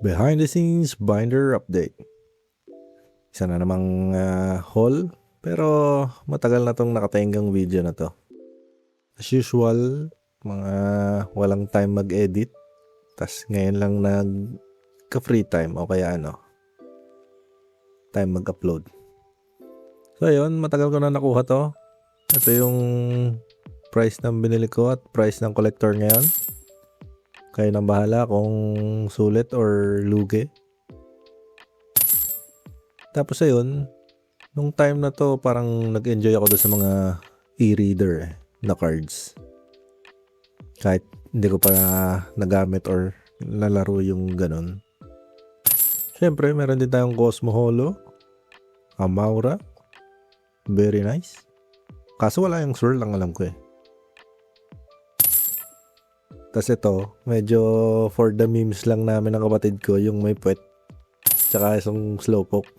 Behind the scenes binder update. Isa na namang haul, pero matagal na tong nakatenggang video na to. As usual, mga walang time mag-edit. Tas ngayon lang nagka-free time o kaya time mag-upload. So ayun, matagal ko na nakuha to. Ito yung price ng binili ko at price ng collector ngayon. Kayo nang bahala kung sulit or lugi. Tapos ayun, nung time na to parang nag-enjoy ako doon sa mga e-reader na cards. Kahit hindi ko pa nagamit or nalaro yung ganun. Siyempre, meron din tayong Cosmo Holo, Amaura, very nice. Kaso wala yung swirl lang alam ko eh. Tapos ito, medyo for the memes lang namin ng kapatid ko, yung may puwet, tsaka isang slowpoke.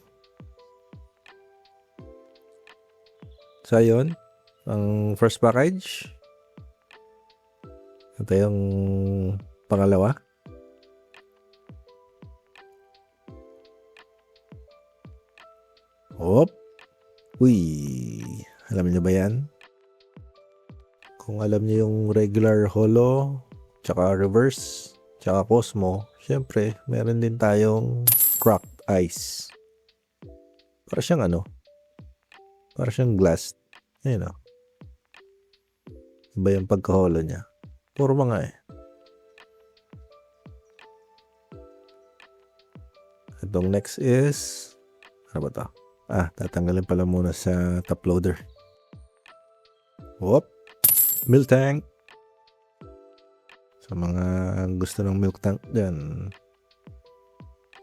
So ayun, ang first package. Ito yung pangalawa. Hop! Uy! Alam niyo ba yan? Kung alam niyo yung regular holo, tsaka reverse, tsaka Cosmo, syempre, meron din tayong cracked ice. Para siyang para siyang glass. Ayun o. Iba yung pagkaholo niya. Puro mga Itong next is, ano ba to? Tatanggalin pala muna sa top loader. Whoop! Milk tank. Sa mga gusto ng milk tank dyan.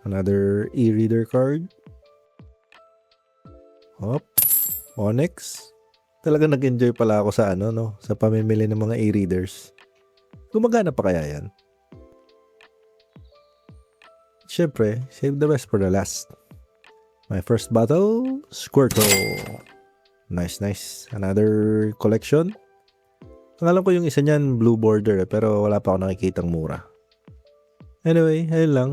Another e-reader card. Hop. Onyx. Talaga nag-enjoy pala ako sa sa pamimili ng mga e-readers. Gumagana pa kaya yan? Siyempre, save the best for the last. My first battle, Squirtle. Nice. Another collection. Ang alam ko yung isa niyan blue border pero wala pa ako nakikitang mura. Anyway, ayun lang.